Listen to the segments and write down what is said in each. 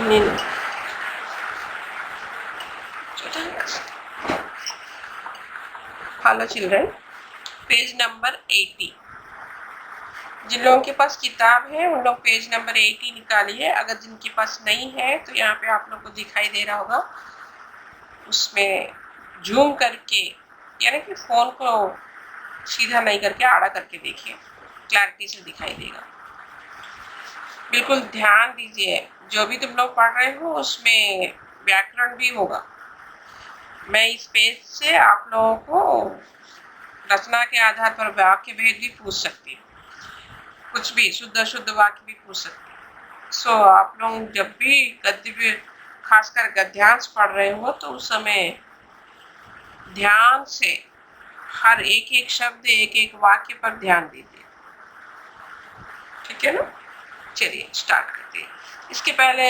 evening. Hello children, page number 80। जिन लोगों के पास किताब है उन लोग पेज नंबर 80 निकालिए। अगर जिनके पास नहीं है तो यहाँ पे आप लोग को दिखाई दे रहा होगा, उसमें जूम करके यानी कि फोन को सीधा नहीं करके आड़ा करके देखिए, क्लैरिटी से दिखाई देगा। बिल्कुल ध्यान दीजिए, जो भी तुम लोग पढ़ रहे हो उसमें व्याकरण भी होगा। मैं इस पेज से आप लोगों को रचना के आधार पर वाक्य भेद भी पूछ सकती हूँ, कुछ भी शुद्ध वाक्य भी पूछ सकती हूँ। सो आप लोग जब भी गद्य भी खासकर गद्यांश पढ़ रहे हो तो उस समय ध्यान से हर एक शब्द एक वाक्य पर ध्यान दीजिए, ठीक है ना। चलिए स्टार्ट करते हैं। इसके पहले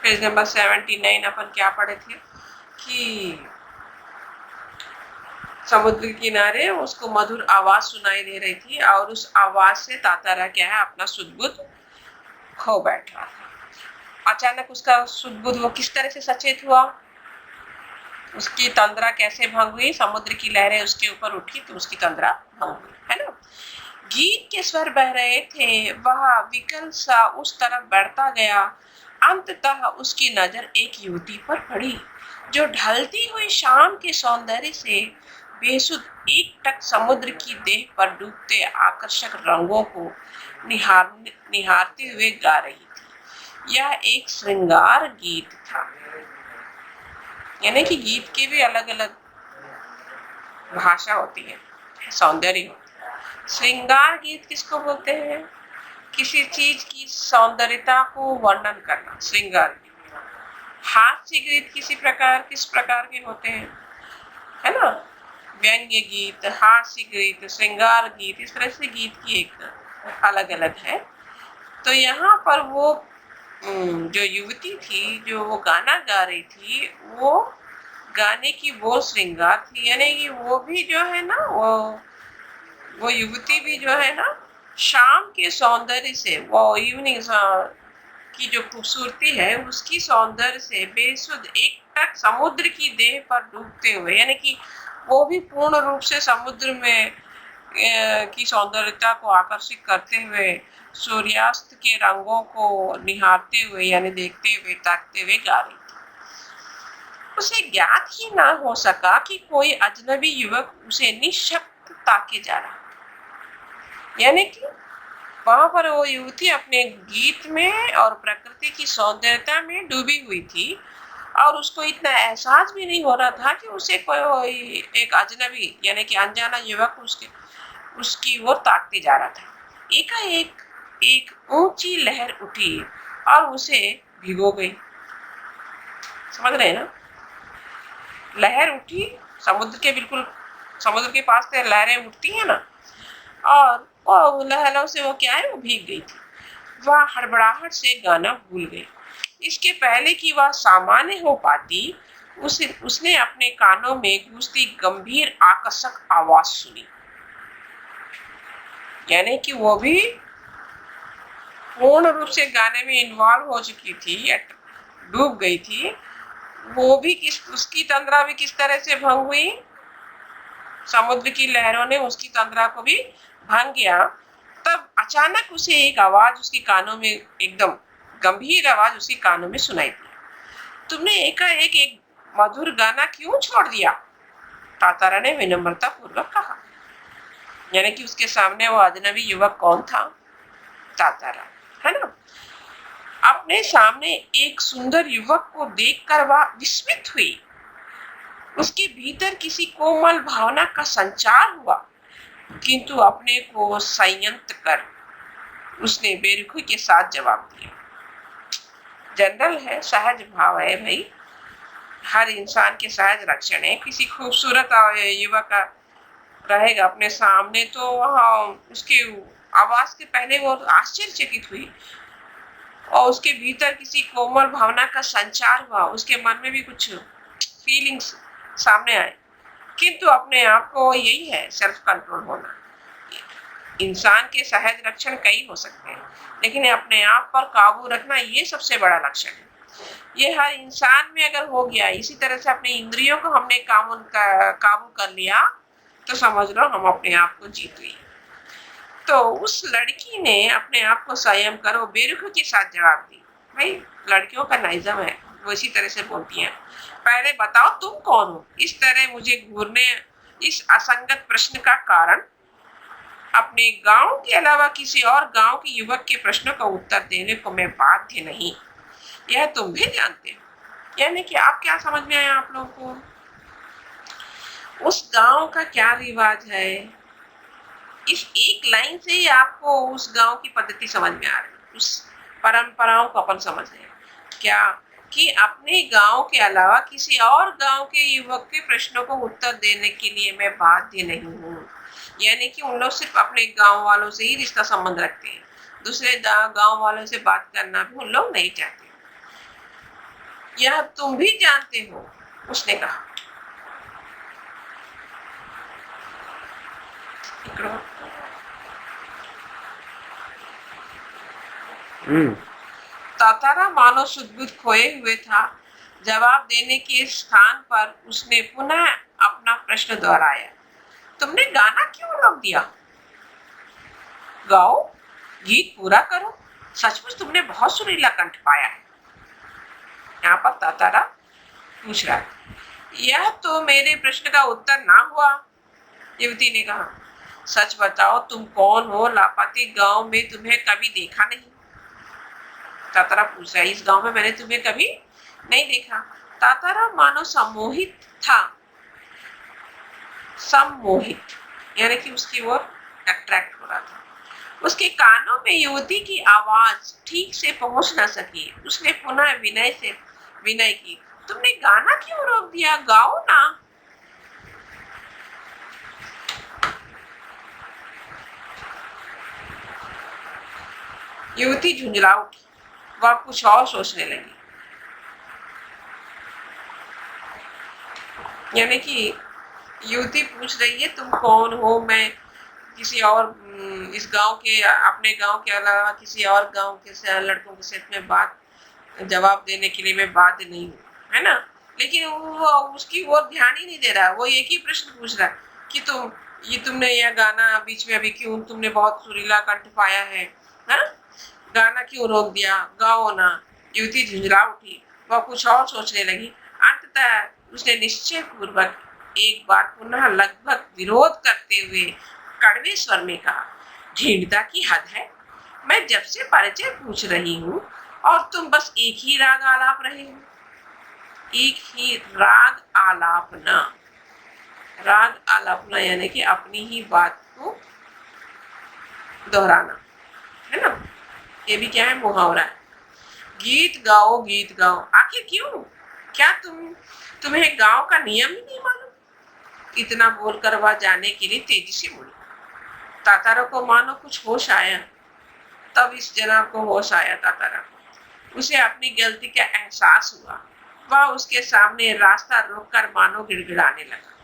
पेज नंबर 79 अपन क्या पढ़े थे कि समुद्र किनारे उसको मधुर आवाज सुनाई दे रही थी और उस आवाज से तातारा क्या है अपना सुध-बुध खो बैठ रहा था। अचानक उसका सुध-बुध वो किस तरह से सचेत हुआ, उसकी तंद्रा कैसे भंग हुई, समुद्र की लहरें उसके ऊपर उठी तो उसकी तंद्रा भंग हुई, है ना। गीत के स्वर बह रहे थे, वह विकल सा उस तरफ बढ़ता गया। अंततः उसकी नजर एक युवती पर पड़ी जो ढलती हुई शाम के सौंदर्य से बेसुध एकटक समुद्र की देह पर डूबते आकर्षक रंगों को निहारते हुए गा रही थी। यह एक श्रृंगार गीत था, यानी कि गीत के भी अलग अलग भाषा होती है, सौंदर्य होती है। श्रृंगार गीत किसको बोलते हैं? किसी चीज की सौंदर्यता को वर्णन करना श्रृंगार गीत। हास्य गीत किस प्रकार के होते हैं, है ना। व्यंग्य गीत, हास्य गीत, श्रृंगार गीत, इस तरह से गीत की एक अलग अलग है। तो यहाँ पर वो जो युवती थी जो वो गाना गा रही थी, वो गाने की वो श्रृंगार थी, यानी कि वो भी जो है ना, वो युवती भी जो है ना शाम के सौंदर्य से, वो इवनिंग की जो खूबसूरती है उसकी सौंदर्य से बेसुध एकटक समुद्र की देह पर डूबते हुए, यानी कि वो भी पूर्ण रूप से समुद्र में की सौंदर्यता को आकर्षित करते हुए सूर्यास्त के रंगों को निहारते हुए यानी देखते हुए ताकते हुए गा रही थी। उसे ज्ञात ही ना हो सका कि कोई अजनबी युवक उसे निःशब्द ताके जा रहा, यानी कि वहां पर वो युवती अपने गीत में और प्रकृति की सौंदर्यता में डूबी हुई थी और उसको इतना एहसास भी नहीं हो रहा था कि उसे कोई एक अजनबी यानी कि अनजाना युवक उसकी ओर ताकते जा रहा था। एकाएक एक ऊंची लहर उठी और उसे भिगो गई। समझ रहे हैं ना, लहर उठी समुद्र के पास से लहरें उठती है ना, और लहरों से वो क्या है, वो भीग गई थी। वह हड़बड़ाहट से गाना भूल गई। इसके पहले कि वह सामान्य हो पाती, उसने अपने कानों में गूंजती गंभीर आकर्षक आवाज सुनी, यानी कि वो भी पूर्ण रूप से गाने में इन्वॉल्व हो चुकी थी, डूब गई थी। वो भी उसकी तंद्रा भी किस तरह से भंग हुई, समुद्र की लहरों ने उसकी तंद्रा को भी भंग किया। तब अचानक उसे एक आवाज उसके कानों में, एकदम गंभीर आवाज उसके कानों में सुनाई दी। तुमने एकाएक एक मधुर गाना क्यों छोड़ दिया? तातारा ने विनम्रता पूर्वक कहा। यानी कि उसके सामने वो अजनबी युवक कौन था? तातारा, है ना। अपने सामने एक सुंदर युवक को देखकर वह विस्मित हुई। उसके भीतर किसी कोमल भावना का संचार हुआ, किंतु अपने को संयत कर उसने बेरुखी के साथ जवाब दिया। जनरल है, सहज भाव है भाई, हर इंसान के सहज लक्षण है। किसी खूबसूरत युवक का रहेगा अपने सामने तो वहाँ उसके आवाज के पहले वो आश्चर्यचकित हुई और उसके भीतर किसी कोमल भावना का संचार हुआ, उसके मन में भी कुछ फीलिंग्स सामने आए, किंतु अपने आप को, यही है सेल्फ कंट्रोल होना। इंसान के सहज लक्षण कई हो सकते हैं, लेकिन अपने आप पर काबू रखना ये सबसे बड़ा लक्षण है। ये हर इंसान में अगर हो गया, इसी तरह से अपने इंद्रियों को हमने काबू कर लिया, तो समझ लो हम अपने आप को जीत लिए। तो उस लड़की ने अपने आप को संयम करो बेरुखी के साथ जवाब दी। भाई लड़कियों का नाइजम है, वो इसी तरह से बोलती हैं, पहले बताओ तुम कौन हो, इस तरह मुझे घूरने इस असंगत प्रश्न का कारण। अपने गांव के अलावा किसी और गांव के युवक के प्रश्नों का उत्तर देने को मैं बाध्य नहीं, यह तुम भी जानते हो। यानी कि आप क्या समझ में आया आप लोगों को? उस गांव का क्या रिवाज है, इस एक लाइन से ही आपको उस गांव की पद्धति समझ में आ रही है, उस परंपराओं को अपन समझ रहे हैं क्या, कि अपने गांव के अलावा किसी और गांव के युवक के प्रश्नों को उत्तर देने के लिए मैं बाध्य नहीं हूँ। यानी कि उन लोग सिर्फ अपने गांव वालों से ही रिश्ता संबंध रखते हैं, दूसरे गांव वालों से बात करना भी उन लोग नहीं चाहते। यह तुम भी जानते हो, उसने कहा। तातारा मानो सुध-बुध खोए हुए था। जवाब देने के स्थान पर उसने पुनः अपना प्रश्न दोहराया, तुमने गाना क्यों रोक दिया? गाओ, गीत पूरा करो, सचमुच तुमने बहुत सुरीला कंठ पाया है। यहाँ पर तातारा पूछ रहा है। यह तो मेरे प्रश्न का उत्तर ना हुआ, युवती ने कहा। सच बताओ तुम कौन हो, लापाती गांव में तुम्हें कभी देखा नहीं। तातारा पूछ रहा है, इस गांव में मैंने तुम्हें कभी नहीं देखा। तातारा मानो सम्मोहित था, सम्मोहित यानी कि उसकी ओर अट्रैक्ट हो रहा था। उसके कानों में युवती की आवाज ठीक से पहुंच न सकी। उसने पुनः विनय की, तुमने गाना क्यों रोक दिया, गाओ ना। युवती झुंझला उठी, वह कुछ और सोचने लगी। यानी कि युवती पूछ रही है तुम कौन हो, मैं किसी और इस गांव के, अपने गांव के अलावा किसी और गांव के लड़कों के साथ में बात जवाब देने के लिए मैं बाध्य नहीं हूँ, है ना। लेकिन वो उसकी ओर ध्यान ही नहीं दे रहा, वो एक ही प्रश्न पूछ रहा कि तुमने यह गाना बीच में अभी क्यों, तुमने बहुत सुरीला कंठ पाया है ना, गाना क्यों रोक दिया, गाओ ना। युवती झुंझला उठी, वह कुछ और सोचने लगी। अंततः उसने निश्चय पूर्वक एक बार पुनः लगभग विरोध करते हुए कड़वे स्वर में कहा, ढींढता की हद है, मैं जब से परिचय पूछ रही हूँ और तुम बस एक ही राग आलाप रहे हो। एक ही राग आलापना, राग आलापना यानी कि अपनी ही बात को दोहराना, है ना। ये भी क्या है, मुहावरा है। गीत गाओ, गीत गाओ, आखिर क्यों? क्या तुम्हें गांव का नियम ही नहीं मालूम? इतना बोलकर वह जाने के लिए तेजी से मुड़ी। तातारा को मानो कुछ होश आया, तब इस जनाब को होश आया। तातारा को उसे अपनी गलती का एहसास हुआ। वह उसके सामने रास्ता रोककर मानो गिड़गिड़ाने लगा,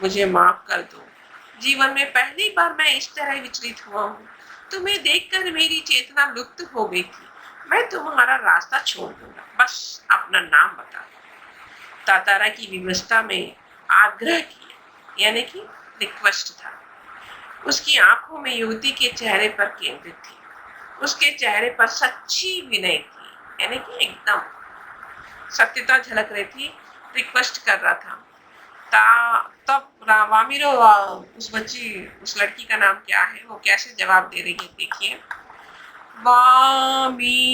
मुझे माफ कर दो, जीवन में पहली बार मैं इस तरह विचलित हुआ हूँ। तुम्हें देखकर मेरी चेतना लुप्त हो गई थी। मैं तुम्हारा रास्ता छोड़ दूंगा, बस अपना नाम बता दो। तातारा की विवशता में आग्रह किया, यानी कि रिक्वेस्ट था। उसकी आंखों में युवती के चेहरे पर केंद्रित थी। उसके चेहरे पर सच्ची विनय थी, यानी कि एकदम सत्यता झलक रही थी। रिक्वेस्ट कर रहा था। तब वामिरो, उस लड़की का नाम क्या है, वो कैसे जवाब दे रही है, देखिए। वामिरो,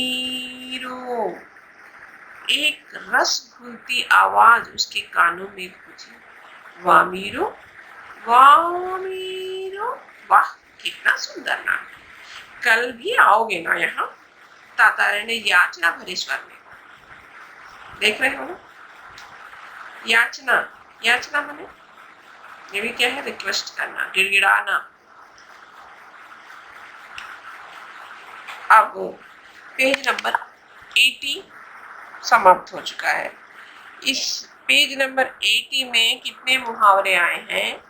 एक रस घुलती आवाज उसके कानों में गूंजी। वामिरो, वामिरो, वाह कितना सुंदर नाम। कल भी आओगे ना यहाँ? तातारा ने याचना भरे स्वर में, देख रहे हो ना, याचना, याचना माने ये भी क्या है, रिक्वेस्ट करना, गिड़गिड़ाना। अब पेज नंबर 80 समाप्त हो चुका है। इस पेज नंबर 80 में कितने मुहावरे आए हैं?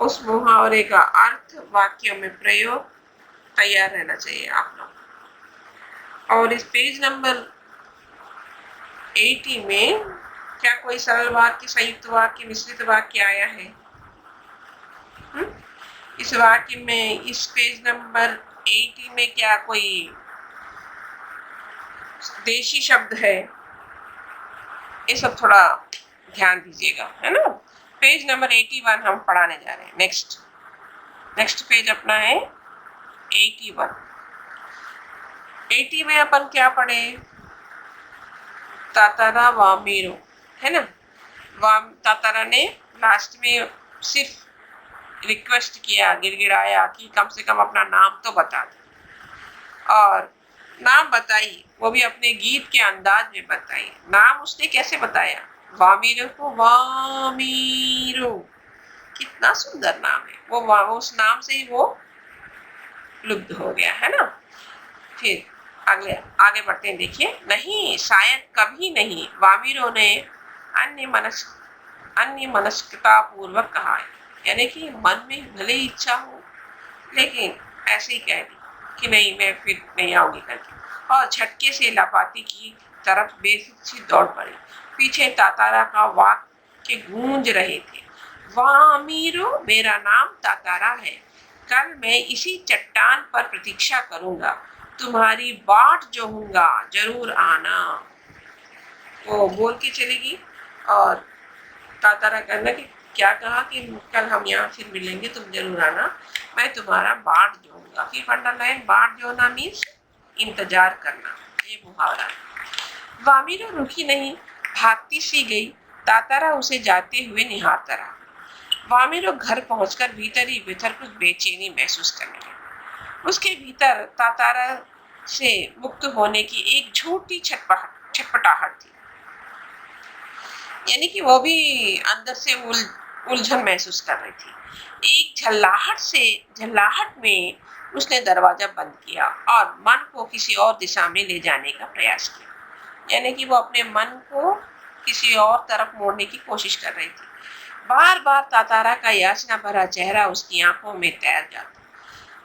उस मुहावरे का अर्थ वाक्यों में प्रयोग तैयार रहना चाहिए आप लोग। और इस पेज नंबर 80 में क्या कोई सरल वाक्य, संयुक्त वाक्य, मिश्रित वाक्य आया है? हुँ? इस वाक्य में, इस पेज नंबर 80 में क्या कोई देशी शब्द है? ये सब थोड़ा ध्यान दीजिएगा, है ना। पेज नंबर 81 हम पढ़ाने जा रहे हैं। नेक्स्ट पेज अपना है 81। 80 में अपन क्या पढ़े? तातारा वामीरो, है ना। तातारा ने लास्ट में सिर्फ रिक्वेस्ट किया, गिड़गिड़ाया कि कम से कम अपना नाम तो बता दे, और नाम बताई, वो भी अपने गीत के अंदाज में बताई। नाम उसने कैसे बताया? वामीरो को वामीरो, कितना सुंदर नाम है वो। उस नाम से ही वो लुप्त हो गया, है ना। फिर आगे बढ़ते हैं। देखिए, नहीं, शायद कभी नहीं, वामीरो ने अन्य मनस्कता पूर्वक कहा है, यानी कि मन में भले इच्छा हो लेकिन ऐसे ही कह दी कि नहीं, मैं फिर नहीं आऊंगी करके, और झटके से लापाती की तरफ बेसिक दौड़ पड़ी। पीछे तातारा का वाक्य गूंज रहे थे, वामीरो, मेरा नाम तातारा है, कल मैं इसी चट्टान पर प्रतीक्षा करूंगा, तुम्हारी बाट जोहूंगा, जरूर आना। वो बोल के चलेगी, और तातारा कहना कि क्या कहा कि कल हम यहाँ फिर मिलेंगे, तुम जरूर आना, मैं तुम्हारा बाट जोऊंगा। फिर अंडरलाइन, बाट जोना मीन्स इंतजार करना, ये मुहावरा। वामीरो रुकी नहीं, भागती सी गई। तातारा उसे जाते हुए निहारता रहा। वामीरो घर पहुंचकर भीतर ही भीतर कुछ बेचैनी महसूस करने लगी। उसके भीतर तातारा से मुक्त होने की एक झूठी छटपटाहट थी, यानी कि वो भी अंदर से उलझन महसूस कर रही थी। एक झल्लाहट में उसने दरवाजा बंद किया और मन को किसी और दिशा में ले जाने का प्रयास किया, यानी कि वो अपने मन को किसी और तरफ मोड़ने की कोशिश कर रही थी। बार बार तातारा का याचना भरा चेहरा उसकी आंखों में तैर जाता।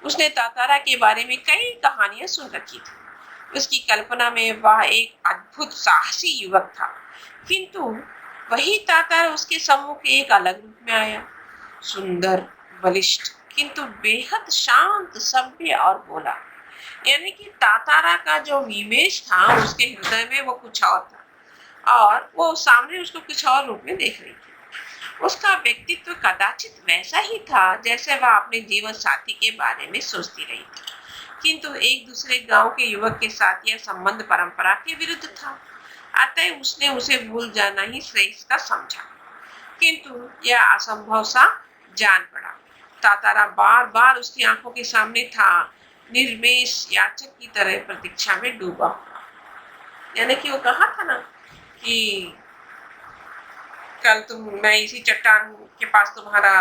उसने तातारा के बारे में कई कहानियां सुन रखी थी। उसकी कल्पना में वह एक अद्भुत साहसी युवक था, किंतु वही तातारा उसके सम्मुख एक अलग रूप में आया, सुंदर, बलिष्ठ, किंतु बेहद शांत, सभ्य और भोला। यानी कि तातारा का जो इमेज था उसके हृदय में वो कुछ और था, और वो सामने उसको कुछ और रूप में देख रही थी। उसका व्यक्तित्व कदाचित वैसा ही था जैसे वह अपने जीवन साथी के बारे में सोचती रही थी, किंतु एक दूसरे गांव के युवक के साथ यह संबंध परंपरा के विरुद्ध था, अतः उसने उसे भूल जाना ही श्रेष्ठ समझा, किंतु यह असंभव सा जान पड़ा। तातारा बार बार उसकी आंखों के सामने था, निर्मेश याचक की तरह प्रतीक्षा में डूबा हुआ। यानी कि वो कहा था ना कि कल मैं इसी चट्टान के पास तुम्हारा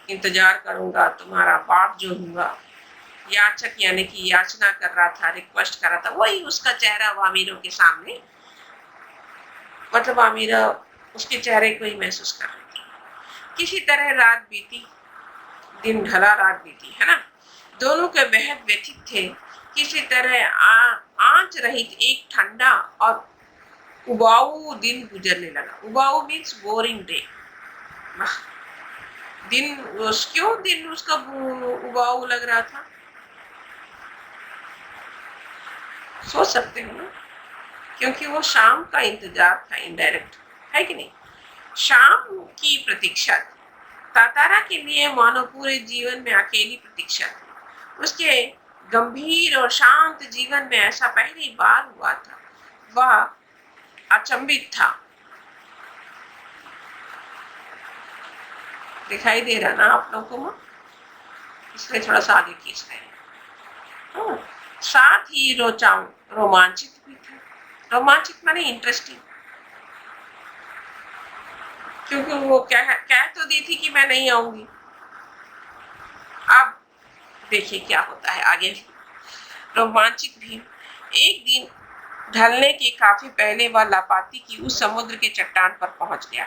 इंतजार करूंगा, तुम्हारा बाट जोहूंगा। याचक यानी कि याचना कर रहा था, रिक्वेस्ट कर रहा था, वही उसका चेहरा वामीरो के सामने, मतलब वामीरो उसके चेहरे को ही महसूस कर रही थी। किसी तरह रात बीती, दिन ढला, रात बीती, है ना। दोनों के बेहद व्यथित थे। किसी तरह आंच रहित एक ठंडा और उबाऊ दिन गुजरने लगा। उबाऊ मीन्स बोरिंग डे। क्यों दिन उसका उबाऊ लग रहा था? सोच सकते हो ना, क्योंकि वो शाम का इंतजार था, इनडायरेक्ट, है कि नहीं। शाम की प्रतीक्षा थी। तातारा के लिए मानो पूरे जीवन में अकेली प्रतीक्षा थी। उसके गंभीर और शांत जीवन में ऐसा पहली बार हुआ था। वह अचंभित था। दिखाई दे रहा ना आप लोगों को, इसलिए थोड़ा सा आगे खींच रहे हैं। साथ ही रोमांचित भी थे। रोमांचित माने इंटरेस्टिंग, क्योंकि वो कह तो दी थी कि मैं नहीं आऊंगी। अब देखिए क्या होता है आगे। रोमांचित भी। एक दिन ढलने के काफी पहले वह लापाती की उस समुद्र के चट्टान पर पहुंच गया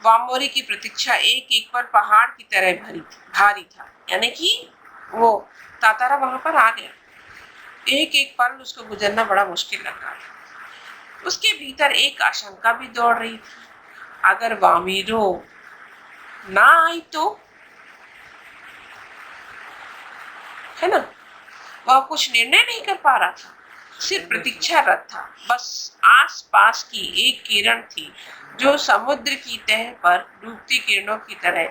वामोरी की प्रतीक्षा एक एक पर पहाड़ की तरह भारी था। यानी कि वो तातारा वहां पर आ गया, एक एक पल उसको गुजरना बड़ा मुश्किल लग रहा था। उसके भीतर एक आशंका भी दौड़ रही थी, अगर वामीरो ना आई तो, है ना। वह कुछ निर्णय नहीं कर पा रहा था, सिर्फ प्रतीक्षारत था। बस आस पास की एक किरण थी जो समुद्र की तह पर डूबती किरणों की तरह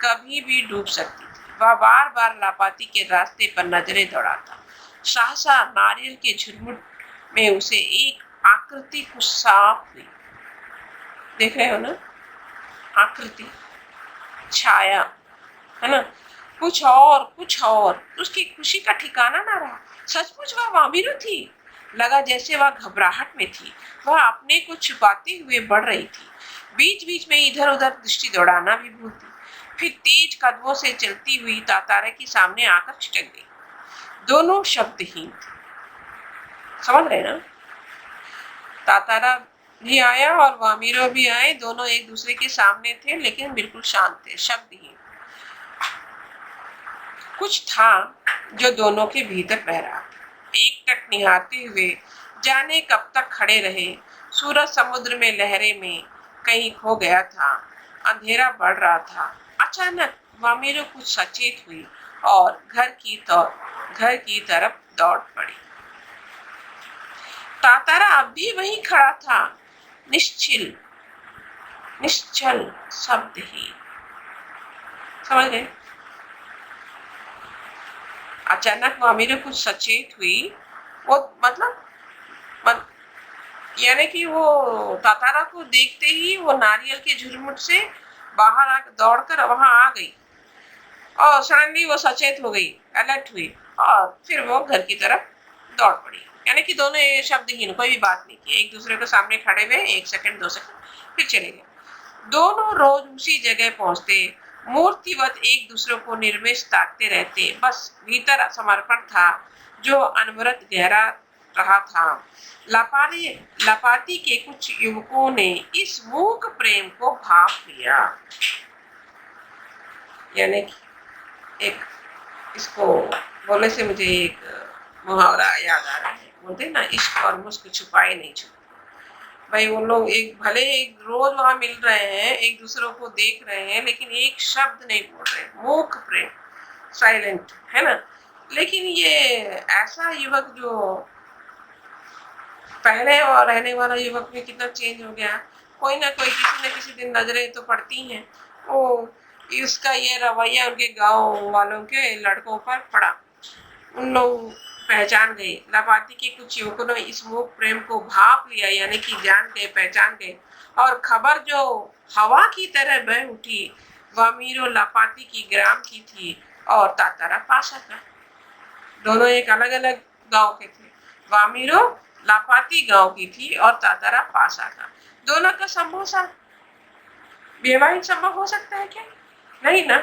कभी भी डूब सकती थी। वह बार बार लापाती के रास्ते पर नजरें दौड़ाता। सहसा नारियल के झुरमुट में उसे एक आकृति कुछ साफ हुई। देख रहे हो ना, आकृति, छाया, है ना, कुछ और। उसकी खुशी का ठिकाना ना रहा। सचमुच वह वामिरो थी। लगा जैसे वह घबराहट में थी, वह अपने को छुपाते हुए बढ़ रही थी। बीच बीच में इधर उधर दृष्टि दौड़ाना भी भूलती, फिर तेज कदमों से चलती हुई तातारा के सामने आकर छिटक गई। दोनों शब्दहीन थे। समझ रहे ना, तातारा भी आया और वामिरो भी आए, दोनों एक दूसरे के सामने थे लेकिन बिल्कुल शांत थे, शब्दहीन। कुछ था जो दोनों के भीतर बह रहा था। एक टक निहारते हुए जाने कब तक खड़े रहे। सूरज समुद्र में लहरें में कहीं खो गया था, अंधेरा बढ़ रहा था। अचानक वामिरो कुछ सचेत हुई और घर की तरफ दौड़ पड़ी। तातारा अब भी वहीं खड़ा था, निश्चल, शब्दहीन। समझ गए। अचानक वामिरो कुछ सचेत हुई, वो मतलब यानी कि वो तातारा को देखते ही वो नारियल के झुरमुट से बाहर दौड़कर वहां आ गई और सडनली वो सचेत हो गई, अलर्ट हुई और फिर वो घर की तरफ दौड़ पड़ी। यानी कि दोनों ये शब्दहीन, कोई भी बात नहीं की, एक दूसरे के सामने खड़े हुए 1 सेकंड 2 सेकंड फिर चले गए। दोनों रोज उसी जगह पहुंचते, मूर्तिवत एक दूसरे को निर्मेश ताकते रहते। बस भीतर समर्पण था जो अनवरत गहरा रहा था। लापाती के कुछ युवकों ने इस मूक प्रेम को भाप लिया। यानी कि एक, इसको बोलने से मुझे एक मुहावरा याद आ रहा है, बोलते ना, इश्क और मुस्क छुपाए नहीं छुपते। भाई वो लोग एक भले एक रोज वहां मिल रहे हैं, एक दूसरे को देख रहे हैं, लेकिन एक शब्द नहीं बोल रहे, मूक प्रेम, साइलेंट, है ना। लेकिन ये ऐसा युवक जो पहले और रहने वाला युवक में कितना चेंज हो गया। कोई ना कोई किसी न किसी दिन नजरें तो पड़ती हैं। वो इसका ये रवैया उनके गांव वालों के लड़कों पर पड़ा। उन लोग पहचान गए, लापाती के कुछ युवकों ने इस मूक प्रेम को भाप लिया, यानी कि जान गए, पहचान गए। और खबर जो हवा की तरह बह उठी, वामिरो लापाती की ग्राम की थी और तातारा पासा का। दोनों एक अलग अलग गांव के थे। वामिरो लापाती गांव की थी और तातारा पासा का। दोनों का वैवाहिक संभव हो सकता है क्या? नहीं ना।